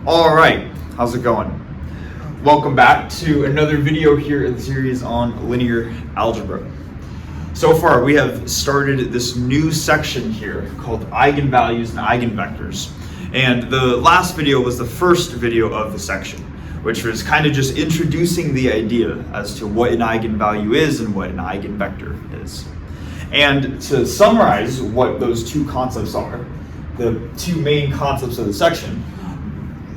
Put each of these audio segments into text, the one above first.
All right, how's it going? Welcome back to another video here in the series on linear algebra. So far, we have started this new section here called Eigenvalues and Eigenvectors. And the last video was the first video of the section, which was kind of just introducing the idea as to what an eigenvalue is and what an eigenvector is. And to summarize what those two concepts are, the two main concepts of the section,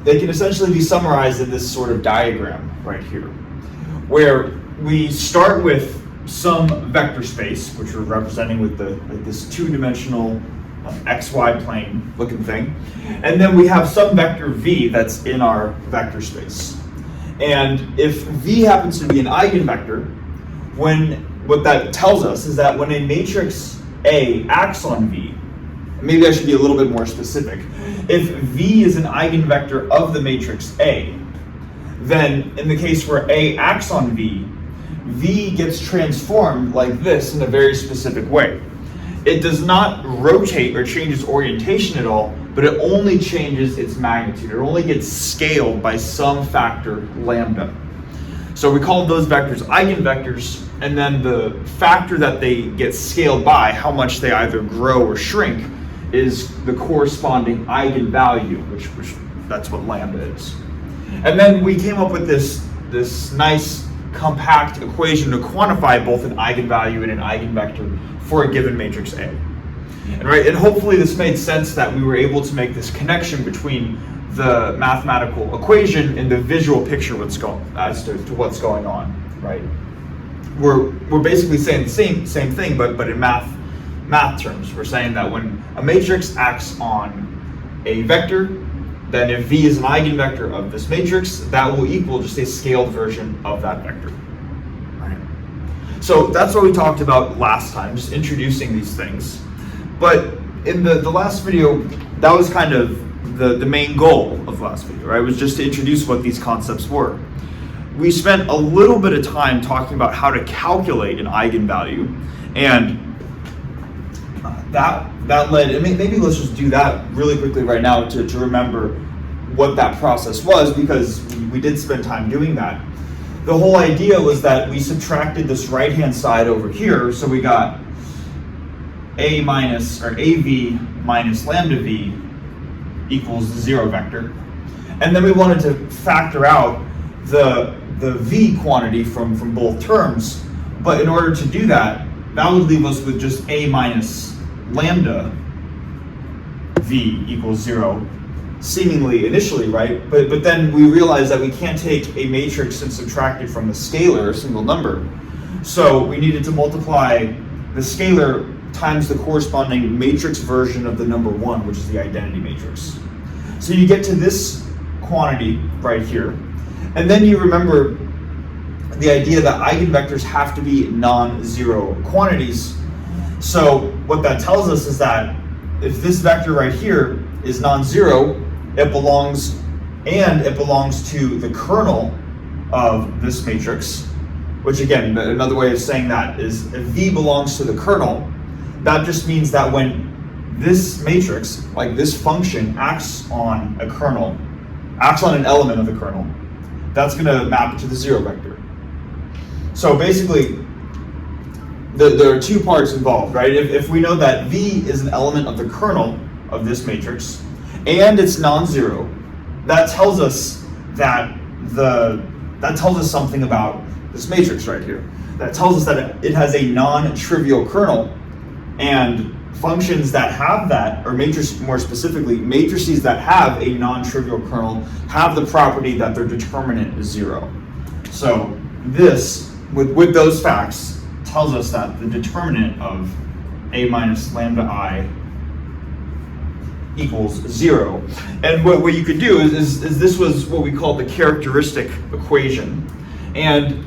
they can essentially be summarized in this sort of diagram right here, where we start with some vector space, which we're representing with this two-dimensional xy plane looking thing, and then we have some vector v that's in our vector space. And if v happens to be an eigenvector, what that tells us is that when a matrix A acts on v, maybe I should be a little bit more specific. If v is an eigenvector of the matrix A, then in the case where A acts on v, v gets transformed like this in a very specific way. It does not rotate or change its orientation at all, but it only changes its magnitude. It only gets scaled by some factor lambda. So we call those vectors eigenvectors, and then the factor that they get scaled by, how much they either grow or shrink, is the corresponding eigenvalue, which that's what lambda is. And then we came up with this nice compact equation to quantify both an eigenvalue and an eigenvector for a given matrix A. And hopefully this made sense that we were able to make this connection between the mathematical equation and the visual picture as to what's going on, right? We're basically saying the same thing, but in math terms. We're saying that when a matrix acts on a vector, then if v is an eigenvector of this matrix, that will equal just a scaled version of that vector. Right? So that's what we talked about last time, just introducing these things. But in the last video, that was kind of the main goal of the last video, right? Was just to introduce what these concepts were. We spent a little bit of time talking about how to calculate an eigenvalue, and that led, and maybe let's just do that really quickly right now to remember what that process was, because we did spend time doing that. The whole idea was that we subtracted this right-hand side over here, so we got AV minus lambda v equals the zero vector. And then we wanted to factor out the v quantity from both terms, but in order to do that, that would leave us with just A minus lambda v equals zero, seemingly initially, right? But then we realized that we can't take a matrix and subtract it from the scalar, a single number. So we needed to multiply the scalar times the corresponding matrix version of the number one, which is the identity matrix. So you get to this quantity right here, and then you remember the idea that eigenvectors have to be non-zero quantities. So what that tells us is that if this vector right here is non-zero, it belongs to the kernel of this matrix, which again, another way of saying that is if v belongs to the kernel, that just means that when this matrix, like this function, acts on an element of the kernel, that's going to map it to the zero vector. So basically, there are two parts involved, right? If we know that v is an element of the kernel of this matrix, and it's non-zero, that tells us something about this matrix right here. That tells us that it has a non-trivial kernel, and functions that have that, or more specifically, matrices that have a non-trivial kernel have the property that their determinant is zero. So this, with those facts, tells us that the determinant of A minus lambda I equals zero. And what you could do is this was what we call the characteristic equation. And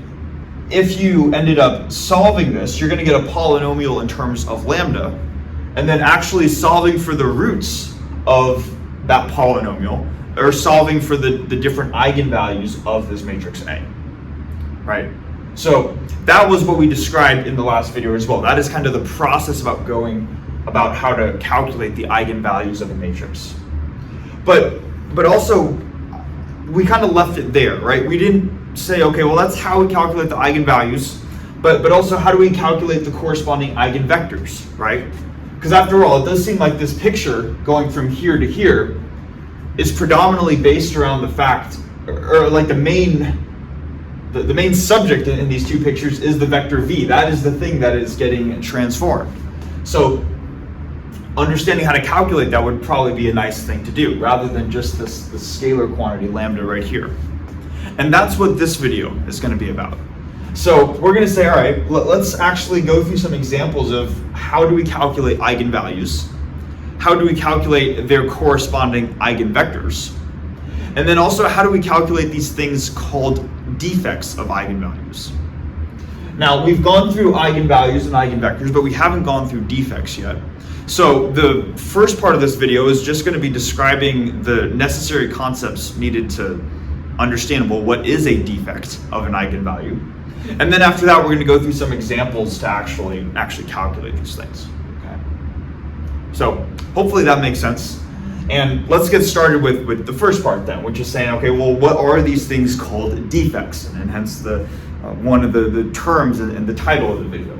if you ended up solving this, you're going to get a polynomial in terms of lambda, and then actually solving for the roots of that polynomial, or solving for the different eigenvalues of this matrix A, right? So that was what we described in the last video as well. That is kind of the process about how to calculate the eigenvalues of a matrix. But also, we kind of left it there, right? We didn't say, okay, well, that's how we calculate the eigenvalues, but also how do we calculate the corresponding eigenvectors, right? Because after all, it does seem like this picture going from here to here is predominantly based around the fact, or like the main subject in these two pictures is the vector v. That is the thing that is getting transformed. So understanding how to calculate that would probably be a nice thing to do, rather than just this scalar quantity lambda right here. And that's what this video is going to be about. So we're going to say, all right, let's actually go through some examples of how do we calculate eigenvalues, how do we calculate their corresponding eigenvectors, and then also how do we calculate these things called defects of eigenvalues. Now, we've gone through eigenvalues and eigenvectors, but we haven't gone through defects yet. So the first part of this video is just going to be describing the necessary concepts needed to understand, well, what is a defect of an eigenvalue? And then after that, we're going to go through some examples to actually calculate these things. Okay. So hopefully that makes sense. And let's get started with the first part then, which is saying, okay, well, what are these things called defects? And hence the one of the terms in the title of the video.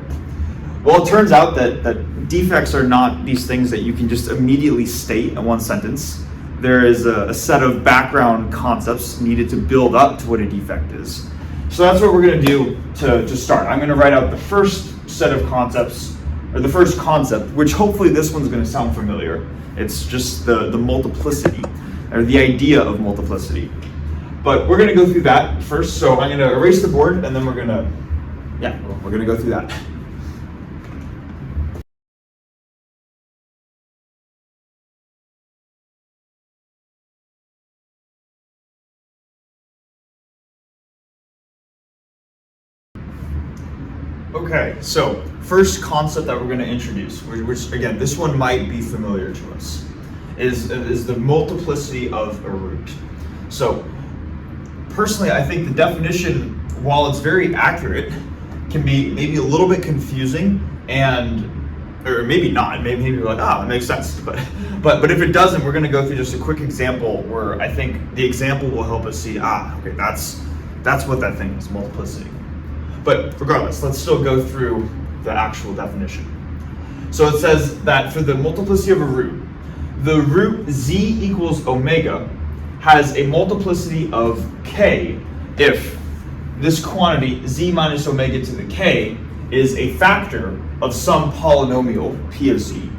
Well, it turns out that defects are not these things that you can just immediately state in one sentence. There is a set of background concepts needed to build up to what a defect is. So that's what we're going to do to start. I'm going to write out the first set of concepts, or the first concept, which hopefully this one's going to sound familiar. It's just the multiplicity, or the idea of multiplicity. But we're going to go through that first. So I'm going to erase the board, and then we're going to go through that. Okay, so first concept that we're going to introduce, which again, this one might be familiar to us, is the multiplicity of a root. So personally, I think the definition, while it's very accurate, can be maybe a little bit confusing, or maybe not. Maybe you're like, that makes sense. But if it doesn't, we're going to go through just a quick example where I think the example will help us see, okay, that's what that thing is, multiplicity. But regardless, let's still go through the actual definition. So it says that for the multiplicity of a root, the root z equals omega has a multiplicity of k if this quantity z minus omega to the k is a factor of some polynomial p of z,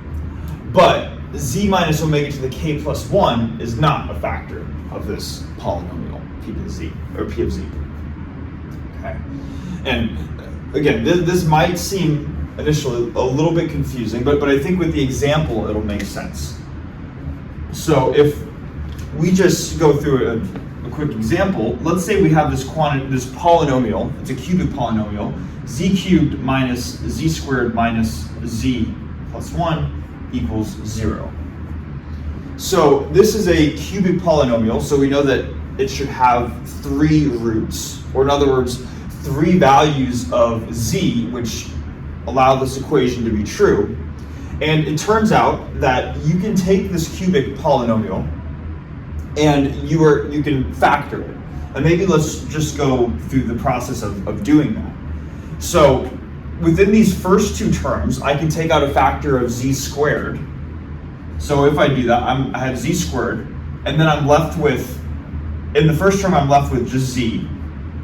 but z minus omega to the k plus 1 is not a factor of this polynomial p of z, or p of z. Okay. And again, this might seem initially a little bit confusing, but I think with the example, it'll make sense. So if we just go through a quick example, let's say we have this polynomial, it's a cubic polynomial, z cubed minus z squared minus z plus 1 equals 0. So this is a cubic polynomial, so we know that it should have 3 roots, or in other words, 3 values of z, which allow this equation to be true. And it turns out that you can take this cubic polynomial and you can factor it. And maybe let's just go through the process of doing that. So within these first 2 terms, I can take out a factor of z squared. So if I do that, I have z squared, and then I'm left with, in the first term, I'm left with just z.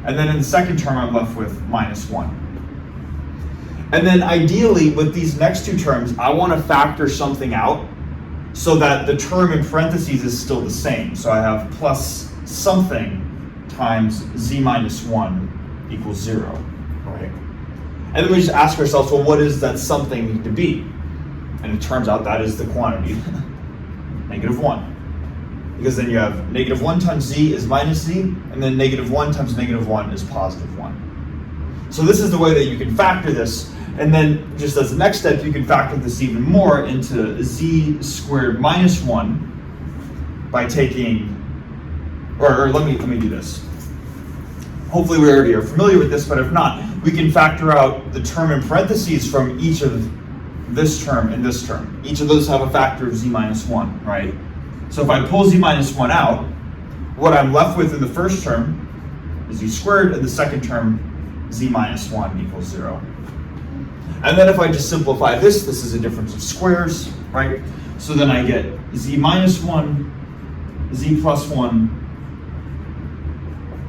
And then in the second term, I'm left with minus 1. And then ideally, with these next 2 terms, I want to factor something out so that the term in parentheses is still the same. So I have plus something times z minus 1 equals 0, right? And then we just ask ourselves, well, what does that something need to be? And it turns out that is the quantity, negative 1. Because then you have negative 1 times z is minus z, and then negative 1 times negative 1 is positive 1. So this is the way that you can factor this. And then just as the next step, you can factor this even more into z squared minus 1 by taking, or let me do this. Hopefully we already are familiar with this, but if not, we can factor out the term in parentheses from each of this term and this term. Each of those have a factor of z minus 1, right? So if I pull z minus 1 out, what I'm left with in the first term is z squared, and the second term, z minus 1 equals 0. And then if I just simplify this is a difference of squares, right? So then I get z minus 1, z plus 1,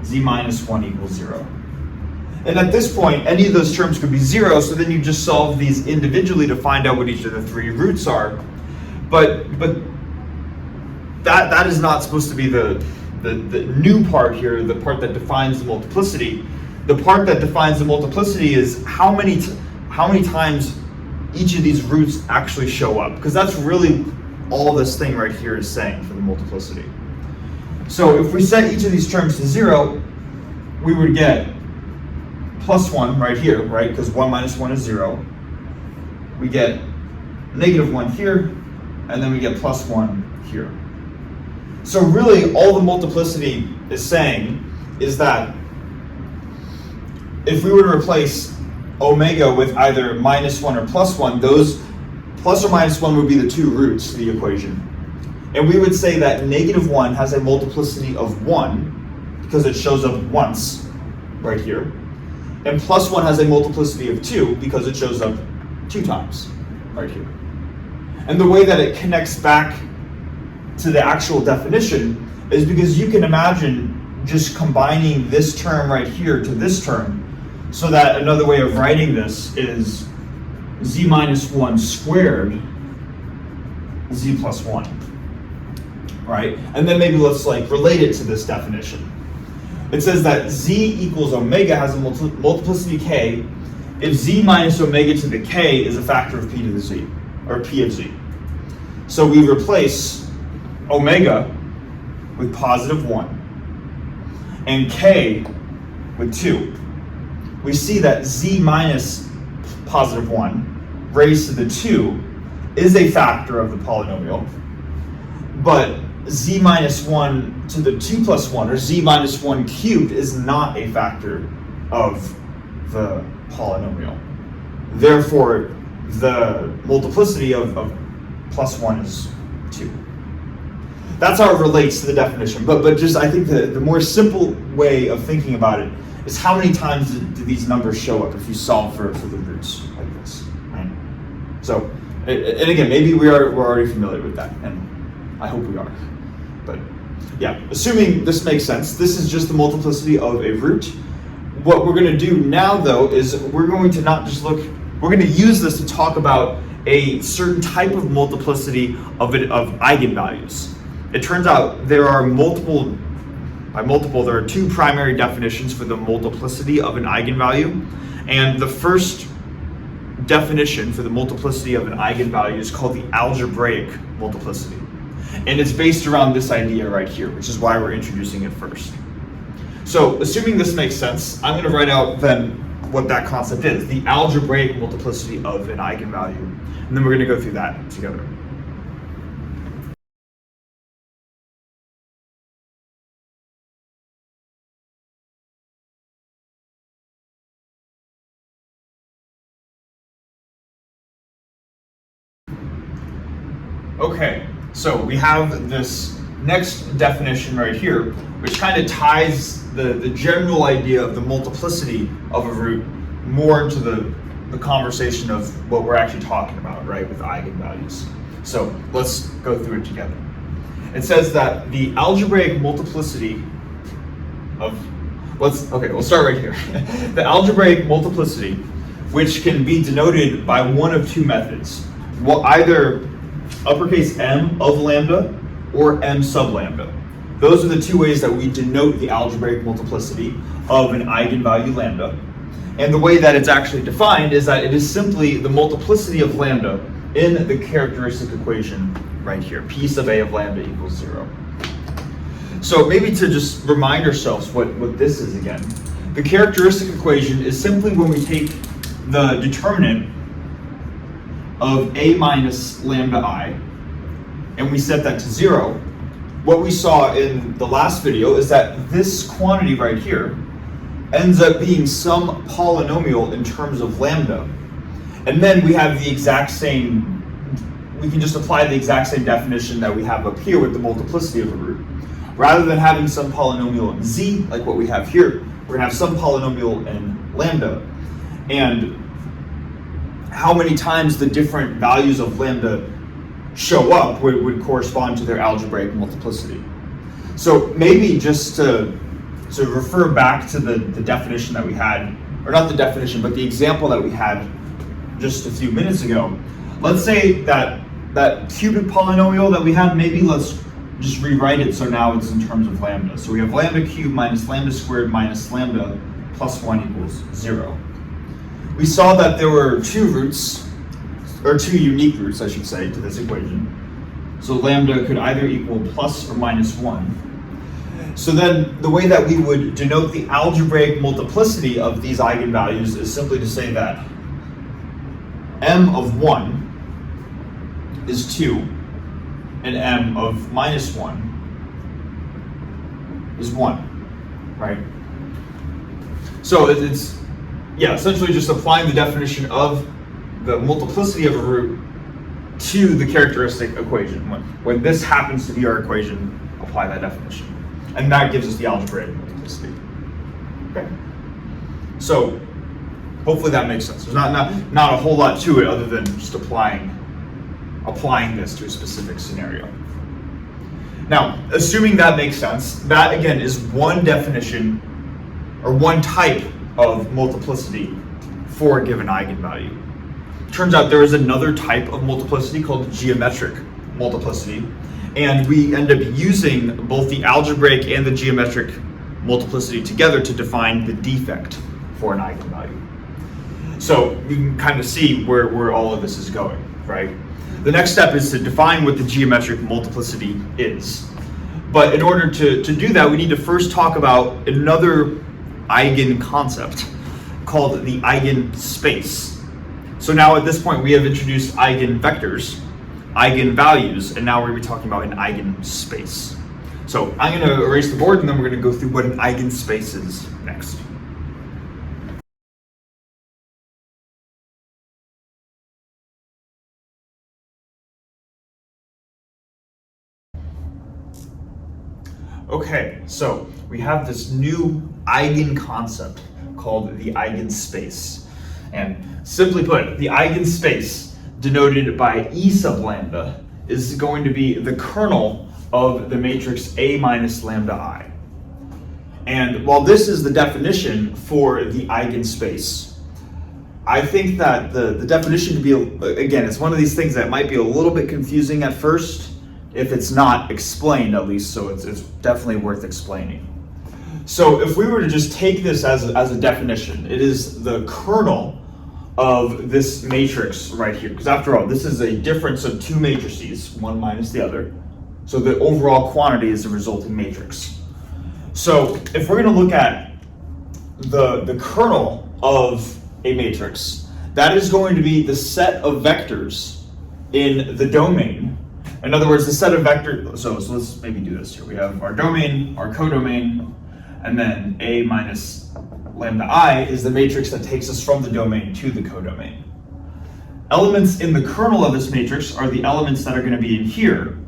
z minus 1 equals 0. And at this point, any of those terms could be 0, so then you just solve these individually to find out what each of the three roots are. But that is not supposed to be the new part here, the part that defines the multiplicity. The part that defines the multiplicity is how many times each of these roots actually show up, because that's really all this thing right here is saying for the multiplicity. So if we set each of these terms to 0, we would get plus 1 right here, right? Because 1 minus 1 is 0. We get negative 1 here, and then we get plus 1 here. So really, all the multiplicity is saying is that if we were to replace omega with either minus 1 or plus 1, those plus or minus 1 would be the two roots to the equation. And we would say that negative 1 has a multiplicity of 1 because it shows up once right here. And plus 1 has a multiplicity of 2 because it shows up 2 times right here. And the way that it connects back to the actual definition is because you can imagine just combining this term right here to this term, so that another way of writing this is z minus 1 squared z plus 1, right? And then maybe let's relate it to this definition. It says that z equals omega has a multiplicity k if z minus omega to the k is a factor of p to the z, or p of z. So we replace omega with positive 1 and k with 2. We see that z minus positive 1 raised to the 2 is a factor of the polynomial, but z minus 1 to the 2 plus 1, or z minus 1 cubed, is not a factor of the polynomial. Therefore, the multiplicity of plus 1 is 2. That's how it relates to the definition. But just, I think the more simple way of thinking about it is how many times do these numbers show up if you solve for the roots like this, right? So, and again, maybe we're already familiar with that, and I hope we are. But yeah, assuming this makes sense, this is just the multiplicity of a root. What we're going to do now, though, is we're going to not just look, we're going to use this to talk about a certain type of multiplicity of eigenvalues. It turns out there are there are two primary definitions for the multiplicity of an eigenvalue. And the first definition for the multiplicity of an eigenvalue is called the algebraic multiplicity. And it's based around this idea right here, which is why we're introducing it first. So assuming this makes sense, I'm going to write out then what that concept is, the algebraic multiplicity of an eigenvalue. And then we're going to go through that together. Okay, so we have this next definition right here, which kind of ties the general idea of the multiplicity of a root more into the conversation of what we're actually talking about, right, with eigenvalues. So let's go through it together. It says that the algebraic multiplicity of, we'll start right here. The algebraic multiplicity, which can be denoted by one of two methods. Well, either uppercase M of lambda or M sub lambda. Those are the two ways that we denote the algebraic multiplicity of an eigenvalue lambda. And the way that it's actually defined is that it is simply the multiplicity of lambda in the characteristic equation right here. P sub A of lambda equals 0. So maybe to just remind ourselves what this is again. The characteristic equation is simply when we take the determinant of A minus lambda I and we set that to 0. What we saw in the last video is that this quantity right here ends up being some polynomial in terms of lambda. And then we have the exact same, we can just apply the exact same definition that we have up here with the multiplicity of a root. rather than having some polynomial in z, like what we have here, we're going to have some polynomial in lambda. And how many times the different values of lambda show up would correspond to their algebraic multiplicity. So maybe just to refer back to the definition that we had, or not the definition, but the example that we had just a few minutes ago. Let's say that cubic polynomial that we had, maybe let's just rewrite it so now it's in terms of lambda. So we have lambda cubed minus lambda squared minus lambda plus 1 equals 0. We saw that there were two roots, or two unique roots, I should say, to this equation. So lambda could either equal plus or minus 1. So then the way that we would denote the algebraic multiplicity of these eigenvalues is simply to say that m of 1 is 2, and m of minus 1 is 1, right? So it's essentially just applying the definition of the multiplicity of a root to the characteristic equation. When this happens to be our equation, apply that definition. And that gives us the algebraic multiplicity. Okay. So hopefully that makes sense. There's not a whole lot to it other than just applying this to a specific scenario. Now, assuming that makes sense, that again is one definition or one type of multiplicity for a given eigenvalue. Turns out there is another type of multiplicity called geometric multiplicity, and we end up using both the algebraic and the geometric multiplicity together to define the defect for an eigenvalue. So you can kind of see where all of this is going, right? The next step is to define what the geometric multiplicity is. But in order to do that, we need to first talk about another eigen concept called the eigenspace. So now at this point we have introduced eigenvectors, eigenvalues, and now we're going to be talking about an eigenspace. So I'm going to erase the board and then we're going to go through what an eigenspace is next. Okay, so we have this new eigen concept called the eigenspace. And simply put, the eigenspace, denoted by E sub lambda, is going to be the kernel of the matrix A minus lambda I. And while this is the definition for the eigenspace, I think that the definition could be, again, it's one of these things that might be a little bit confusing at first, if it's not explained at least, so it's definitely worth explaining. So if we were to just take this as a definition, it is the kernel of this matrix right here, because after all, this is a difference of two matrices, one minus the other. So the overall quantity is the resulting matrix. So if we're going to look at the kernel of a matrix, that is going to be the set of vectors in the domain. In other words, the set of vectors, so let's maybe do this here. We have our domain, our codomain, and then A minus lambda I is the matrix that takes us from the domain to the codomain. Elements in the kernel of this matrix are the elements that are going to be in here,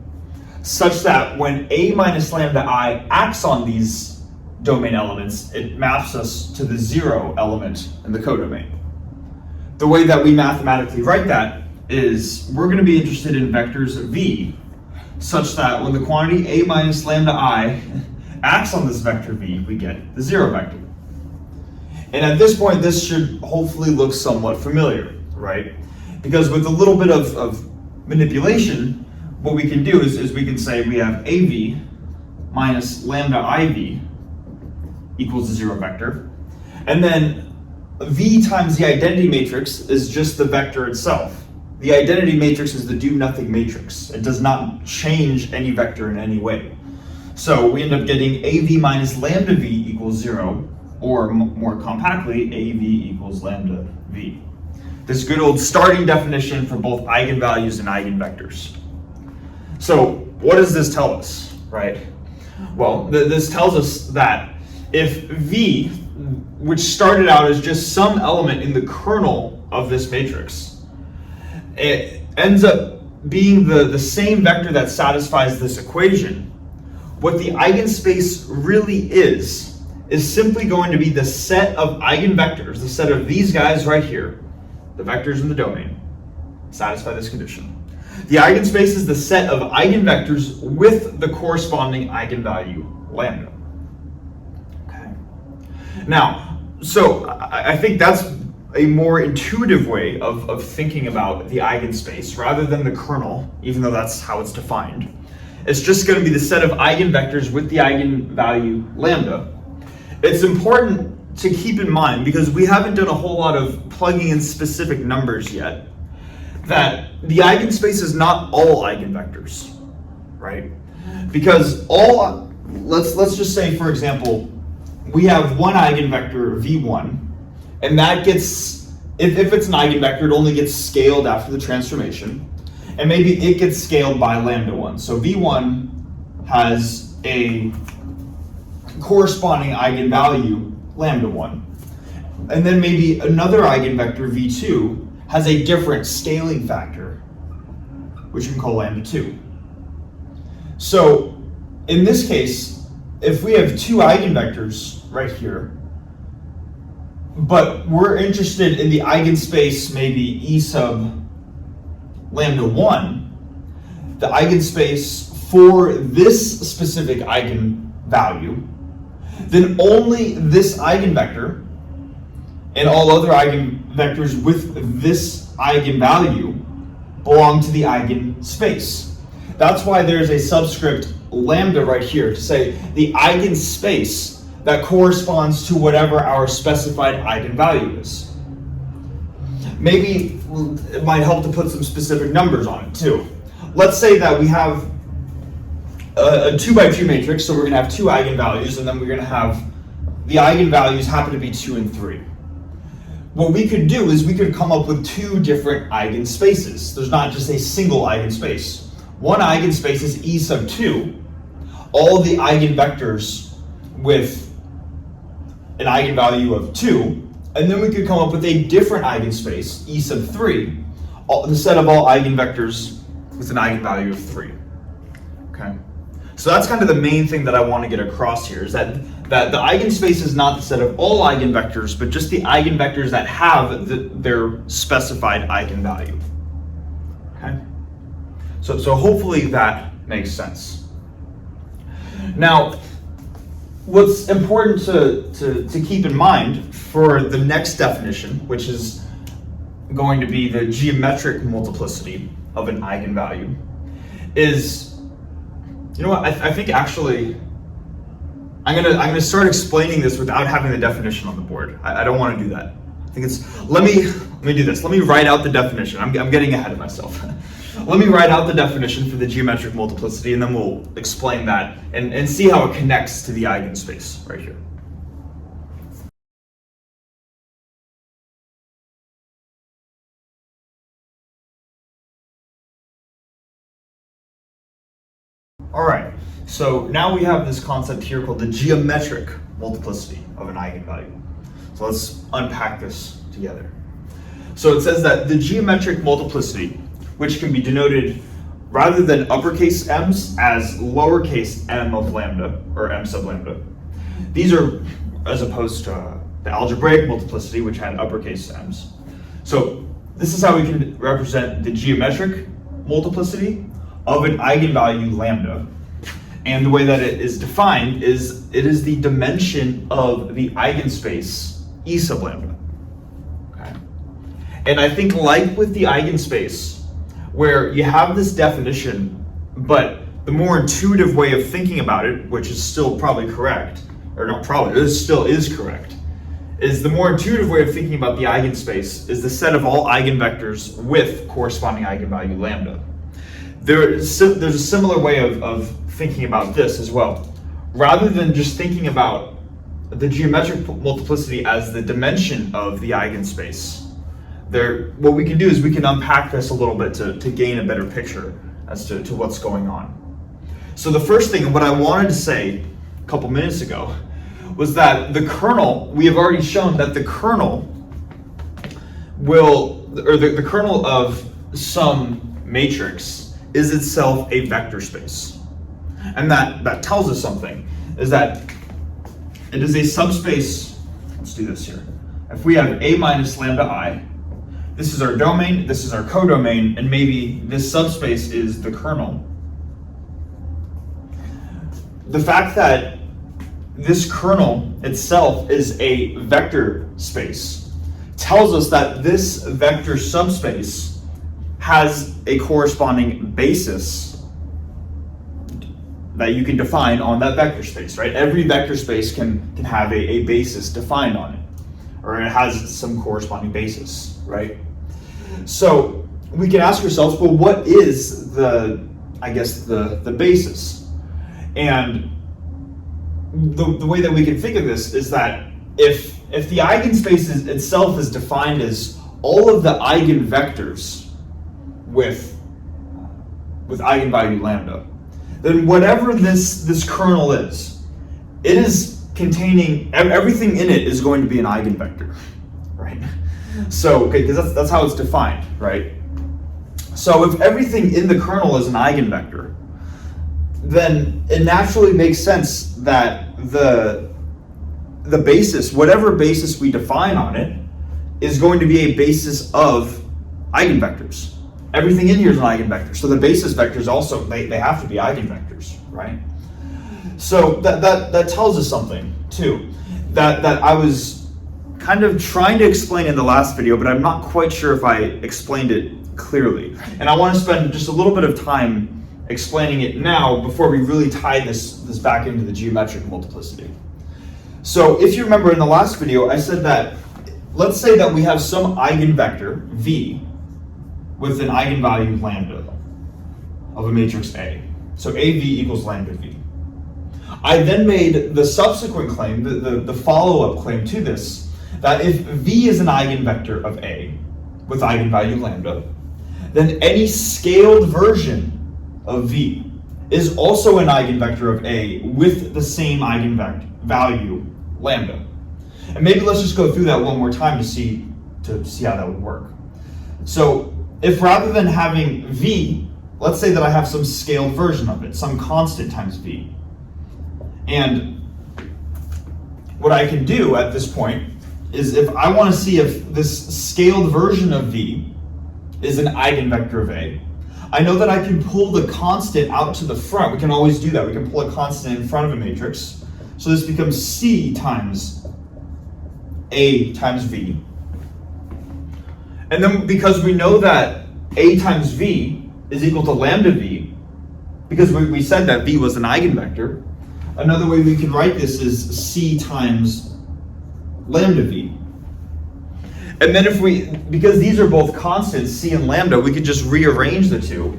such that when A minus lambda I acts on these domain elements, it maps us to the 0 element in the codomain. The way that we mathematically write that is we're going to be interested in vectors V, such that when the quantity A minus lambda I acts on this vector V, we get the 0 vector. And at this point, this should hopefully look somewhat familiar, right? Because with a little bit of manipulation, what we can do is we can say we have AV minus lambda IV equals the 0 vector. And then V times the identity matrix is just the vector itself. The identity matrix is the do-nothing matrix. It does not change any vector in any way. So we end up getting AV minus lambda V equals 0, or more compactly, AV equals lambda V. This good old starting definition for both eigenvalues and eigenvectors. So what does this tell us, right? Well, this tells us that if V, which started out as just some element in the kernel of this matrix, it ends up being the same vector that satisfies this equation, what the eigenspace really is simply going to be the set of eigenvectors, the set of these guys right here, the vectors in the domain, satisfy this condition. The eigenspace is the set of eigenvectors with the corresponding eigenvalue lambda. Okay. Now, so I think that's a more intuitive way of thinking about the eigenspace rather than the kernel, even though that's how it's defined. It's just going to be the set of eigenvectors with the eigenvalue lambda. It's important to keep in mind, because we haven't done a whole lot of plugging in specific numbers yet, that the eigenspace is not all eigenvectors, right? Because let's just say, for example, we have one eigenvector v1, and that gets, if it's an eigenvector, it only gets scaled after the transformation, and maybe it gets scaled by lambda 1. So v1 has a corresponding eigenvalue lambda 1, and then maybe another eigenvector v2 has a different scaling factor, which you can call lambda 2. So in this case, if we have two eigenvectors right here, but we're interested in the eigenspace maybe E sub lambda 1, the eigenspace for this specific eigenvalue, then only this eigenvector and all other eigenvectors with this eigenvalue belong to the eigenspace. That's why there's a subscript lambda right here to say the eigenspace that corresponds to whatever our specified eigenvalue is. Maybe it might help to put some specific numbers on it too. Let's say that we have a 2x2 matrix, so we're going to have two eigenvalues, and then we're going to have the eigenvalues happen to be 2 and 3. What we could do is we could come up with two different eigenspaces. There's not just a single eigenspace. One eigenspace is E sub 2, all the eigenvectors with an eigenvalue of 2, and then we could come up with a different eigenspace, E sub 3, the set of all eigenvectors with an eigenvalue of 3. Okay? So that's kind of the main thing that I want to get across here, is that the eigenspace is not the set of all eigenvectors, but just the eigenvectors that have their specified eigenvalue. Okay? So hopefully that makes sense. Now, what's important to keep in mind for the next definition, which is going to be the geometric multiplicity of an eigenvalue, is, you know what, I think actually I'm gonna start explaining this without having the definition on the board. I don't want to do that. I think it's, let me do this. Let me write out the definition. I'm getting ahead of myself. Let me write out the definition for the geometric multiplicity, and then we'll explain that and see how it connects to the eigenspace right here. All right, so now we have this concept here called the geometric multiplicity of an eigenvalue. So let's unpack this together. So it says that the geometric multiplicity, which can be denoted rather than uppercase m's as lowercase m of lambda, or m sub lambda. These are as opposed to the algebraic multiplicity, which had uppercase m's. So this is how we can represent the geometric multiplicity of an eigenvalue lambda. And the way that it is defined is it is the dimension of the eigenspace E sub lambda. Okay. And I think, like with the eigenspace, where you have this definition, but the more intuitive way of thinking about it, which is still probably correct, or not probably, it still is correct, is the more intuitive way of thinking about the eigenspace is the set of all eigenvectors with corresponding eigenvalue lambda. There's a similar way of thinking about this as well. Rather than just thinking about the geometric multiplicity as the dimension of the eigenspace, what we can do is we can unpack this a little bit to gain a better picture as to what's going on. So the first thing, and what I wanted to say a couple minutes ago, was that the kernel, we have already shown that the kernel the kernel of some matrix is itself a vector space. And that tells us something, is that it is a subspace. Let's do this here. If we have A minus lambda I, this is our domain, this is our codomain, and maybe this subspace is the kernel. The fact that this kernel itself is a vector space tells us that this vector subspace has a corresponding basis that you can define on that vector space, right? Every vector space can have a basis defined on it, or it has some corresponding basis, right? So we can ask ourselves, well, what is the basis? And the way that we can think of this is that if the eigenspace itself is defined as all of the eigenvectors with eigenvalue lambda, then whatever this kernel is, it is containing, everything in it is going to be an eigenvector, right? So, okay, because that's how it's defined, right? So if everything in the kernel is an eigenvector, then it naturally makes sense that the basis, whatever basis we define on it, is going to be a basis of eigenvectors. Everything in here is an eigenvector. So the basis vectors also, they have to be eigenvectors, right? So that tells us something too, that I was kind of trying to explain in the last video, but I'm not quite sure if I explained it clearly. And I want to spend just a little bit of time explaining it now before we really tie this back into the geometric multiplicity. So if you remember in the last video, I said that, let's say that we have some eigenvector, V, with an eigenvalue lambda of a matrix A. So AV equals lambda V. I then made the subsequent claim, the follow-up claim to this, that if V is an eigenvector of A with eigenvalue lambda, then any scaled version of V is also an eigenvector of A with the same eigenvalue lambda. And maybe let's just go through that one more time to see how that would work. So if rather than having V, let's say that I have some scaled version of it, some constant times V. And what I can do at this point is, if I want to see if this scaled version of V is an eigenvector of A, I know that I can pull the constant out to the front. We can always do that. We can pull a constant in front of a matrix. So this becomes C times A times V. And then because we know that A times V is equal to lambda V, because we said that V was an eigenvector, another way we can write this is C times lambda V. And then because these are both constants, C and lambda, we could just rearrange the two.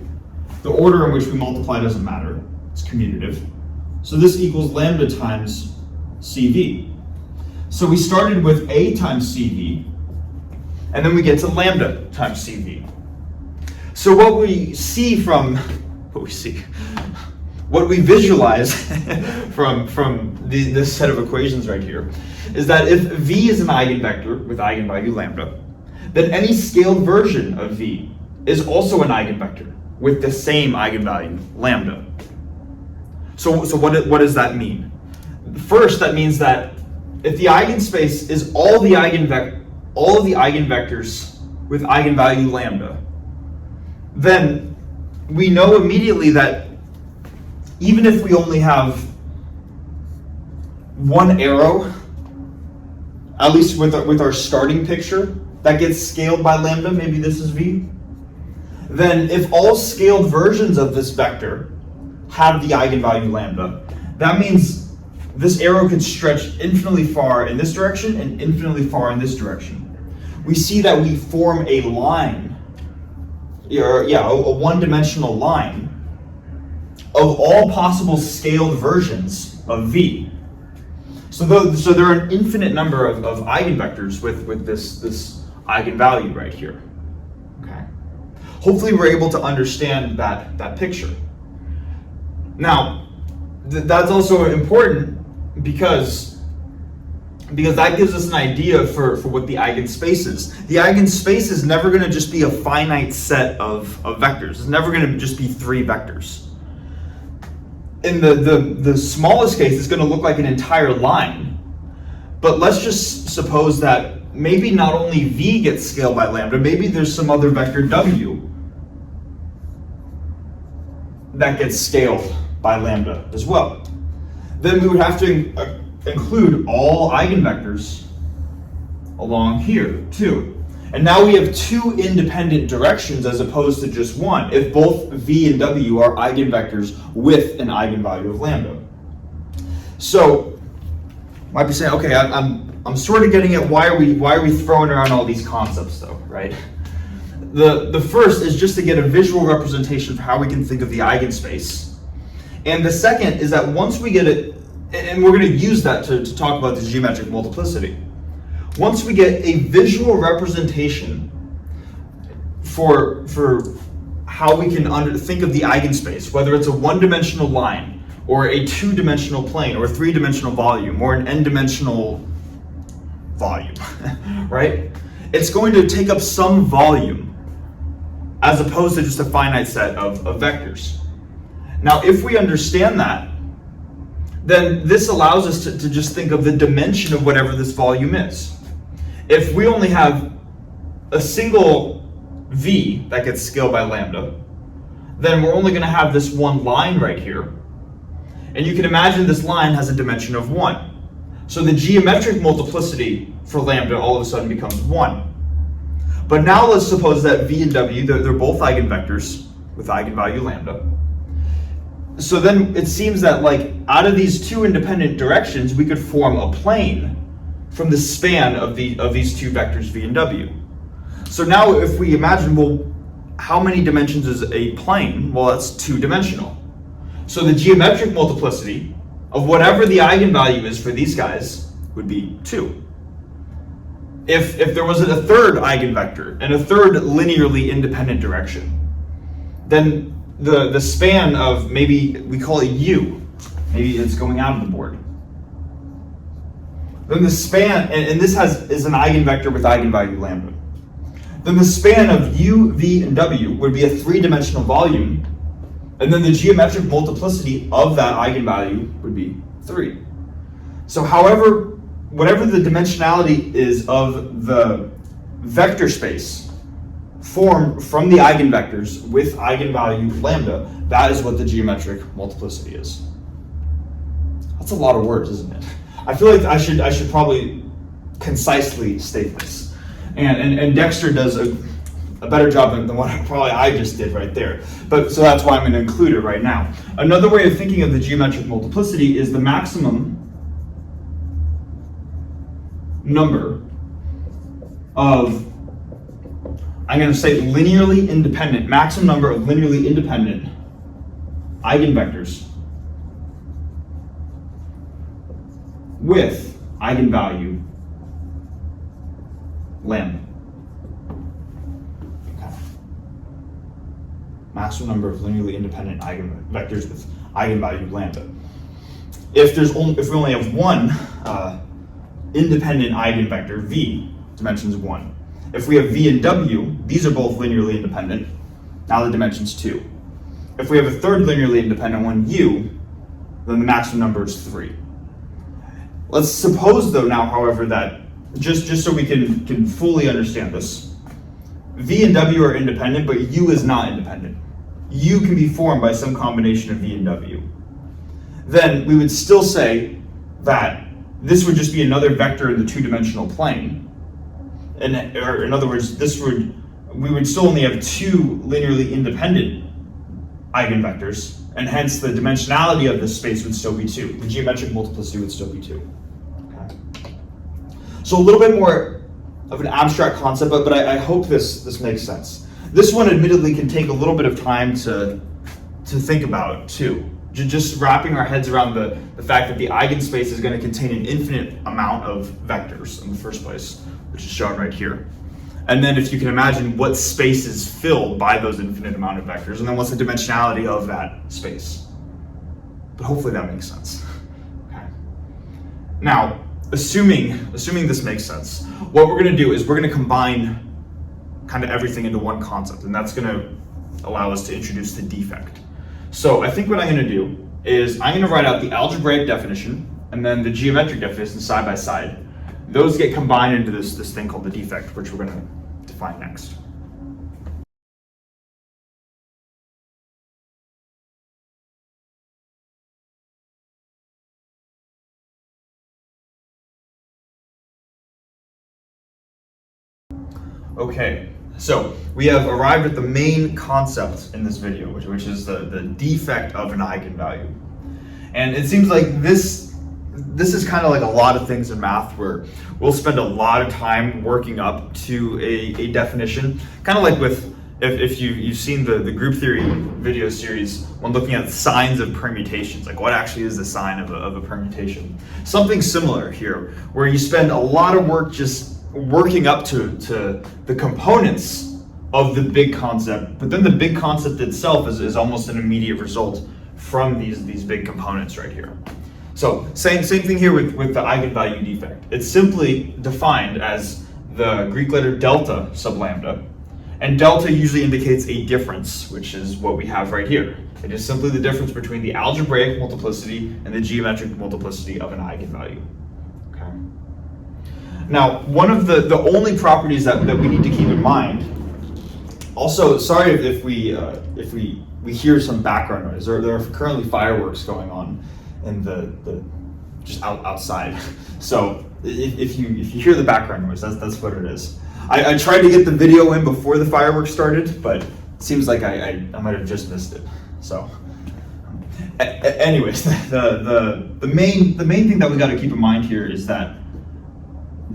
The order in which we multiply doesn't matter. It's commutative. So this equals lambda times CV. So we started with A times CV, and then we get to lambda times CV. So what we visualize from this set of equations right here is that if V is an eigenvector with eigenvalue lambda, then any scaled version of V is also an eigenvector with the same eigenvalue lambda. So what does that mean? First, that means that if the eigenspace is all of the eigenvectors with eigenvalue lambda, then we know immediately that even if we only have one arrow, at least with our starting picture, that gets scaled by lambda, maybe this is V, then if all scaled versions of this vector have the eigenvalue lambda, that means this arrow can stretch infinitely far in this direction and infinitely far in this direction. We see that we form a line, a one-dimensional line of all possible scaled versions of V. So there are an infinite number of eigenvectors with this eigenvalue right here. Okay. Hopefully we're able to understand that picture. Now, that's also important because that gives us an idea for what the eigenspace is. The eigenspace is never going to just be a finite set of vectors. It's never going to just be 3 vectors. in the smallest case, it's going to look like an entire line. But let's just suppose that maybe not only v gets scaled by lambda, maybe there's some other vector w that gets scaled by lambda as well. Then we would have to include all eigenvectors along here too. And now we have two independent directions as opposed to just one, if both v and w are eigenvectors with an eigenvalue of lambda. So you might be saying, okay, I'm sort of getting at why are we throwing around all these concepts though, right? The first is just to get a visual representation for how we can think of the eigenspace. And the second is that once we get it, and we're going to use that to talk about the geometric multiplicity. Once we get a visual representation for how we can think of the eigenspace, whether it's a one-dimensional line, or a two-dimensional plane, or a three-dimensional volume, or an n-dimensional volume, right? It's going to take up some volume as opposed to just a finite set of vectors. Now, if we understand that, then this allows us to just think of the dimension of whatever this volume is. If we only have a single v that gets scaled by lambda, then we're only going to have this one line right here. And you can imagine this line has a dimension of 1. So the geometric multiplicity for lambda all of a sudden becomes 1. But now let's suppose that v and w, they're both eigenvectors with eigenvalue lambda. So then it seems that like out of these two independent directions, we could form a plane from the span of these two vectors v and w. So now if we imagine, well, how many dimensions is a plane? Well, that's two-dimensional. So the geometric multiplicity of whatever the eigenvalue is for these guys would be 2. If there was a third eigenvector and a third linearly independent direction, then the span of, maybe we call it u, maybe it's going out of the board. Then the span, and this is an eigenvector with eigenvalue lambda. Then the span of u, v, and w would be a three-dimensional volume, and then the geometric multiplicity of that eigenvalue would be 3. So whatever the dimensionality is of the vector space formed from the eigenvectors with eigenvalue lambda, that is what the geometric multiplicity is. That's a lot of words, isn't it? I feel like I should probably concisely state this. And Dexter does a better job than what probably I just did right there. But so that's why I'm going to include it right now. Another way of thinking of the geometric multiplicity is the maximum number of, I'm going to say maximum number of linearly independent eigenvectors with eigenvalue lambda. Okay. Maximum number of linearly independent eigenvectors with eigenvalue lambda. If we only have one independent eigenvector, v, dimensions 1. If we have v and w, these are both linearly independent. Now the dimension's 2. If we have a third linearly independent one, u, then the maximum number is 3. Let's suppose though now, however, that just so we can fully understand this, v and w are independent, but u is not independent. U can be formed by some combination of v and w. Then we would still say that this would just be another vector in the two-dimensional plane. Or in other words, we would still only have two linearly independent eigenvectors, and hence the dimensionality of this space would still be 2. The geometric multiplicity would still be 2. Okay. So a little bit more of an abstract concept, but I hope this makes sense. This one admittedly can take a little bit of time to think about too. Just wrapping our heads around the fact that the eigenspace is going to contain an infinite amount of vectors in the first place, which is shown right here. And then if you can imagine what space is filled by those infinite amount of vectors, and then what's the dimensionality of that space. But hopefully that makes sense. Okay. Now, assuming this makes sense, what we're going to do is we're going to combine kind of everything into one concept, and that's going to allow us to introduce the defect. So I think what I'm going to do is I'm going to write out the algebraic definition and then the geometric definition side by side. Those get combined into this thing called the defect, which we're going to define next. Okay, so we have arrived at the main concept in this video, which is the defect of an eigenvalue. And it seems like this is kind of like a lot of things in math where we'll spend a lot of time working up to a definition, kind of like with, if you've seen the group theory video series when looking at signs of permutations, like what actually is the sign of a permutation. Something similar here, where you spend a lot of work just working up to the components of the big concept, but then the big concept itself is almost an immediate result from these big components right here. So same thing here with the eigenvalue defect. It's simply defined as the Greek letter delta sub lambda, and delta usually indicates a difference, which is what we have right here. It is simply the difference between the algebraic multiplicity and the geometric multiplicity of an eigenvalue. Okay. Now, one of the only properties that we need to keep in mind. Also, sorry if we hear some background noise. There are currently fireworks going on in the just outside. So if you hear the background noise, that's what it is. I tried to get the video in before the fireworks started, but it seems like I might have just missed it. So, anyways, the main thing that we got to keep in mind here is that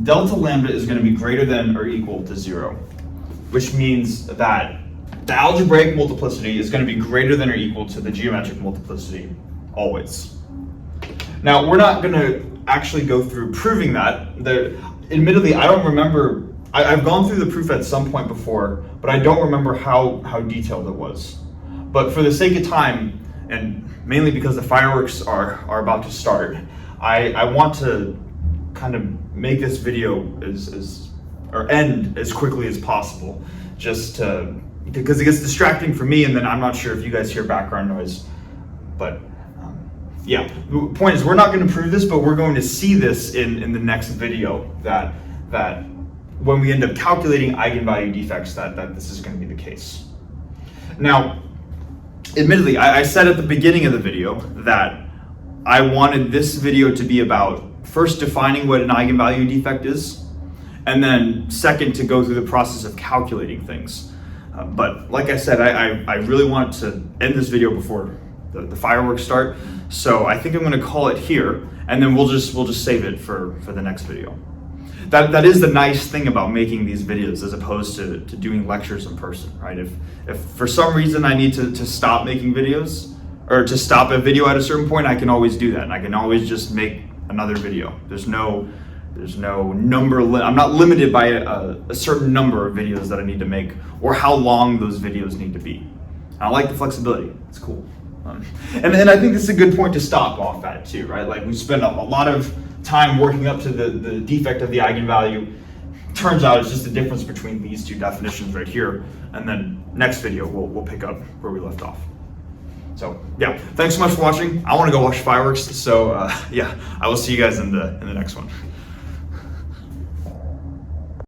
delta lambda is going to be greater than or equal to 0, which means that the algebraic multiplicity is going to be greater than or equal to the geometric multiplicity always. Now, we're not going to actually go through proving that. Admittedly, I don't remember. I've gone through the proof at some point before, but I don't remember how detailed it was. But for the sake of time, and mainly because the fireworks are about to start, I want to kind of make this video or end as quickly as possible, just because it gets distracting for me, and then I'm not sure if you guys hear background noise. But yeah, the point is we're not going to prove this, but we're going to see this in the next video that when we end up calculating eigenvalue defects, that this is going to be the case. Now, admittedly, I said at the beginning of the video that I wanted this video to be about first defining what an eigenvalue defect is, and then second to go through the process of calculating things. But like I said, I really want to end this video before the fireworks start, so I think I'm going to call it here, and then we'll just save it for the next video. That is the nice thing about making these videos as opposed to doing lectures in person, right? If for some reason I need to stop making videos, or to stop a video at a certain point, I can always do that, and I can always just make another video. There's no number. I'm not limited by a certain number of videos that I need to make, or how long those videos need to be. I like the flexibility. It's cool. And I think this is a good point to stop off at too, right? Like we spend a lot of time working up to the defect of the eigenvalue. Turns out it's just the difference between these two definitions right here. And then next video we'll pick up where we left off. So yeah, thanks so much for watching. I want to go watch fireworks. So yeah, I will see you guys in the next one.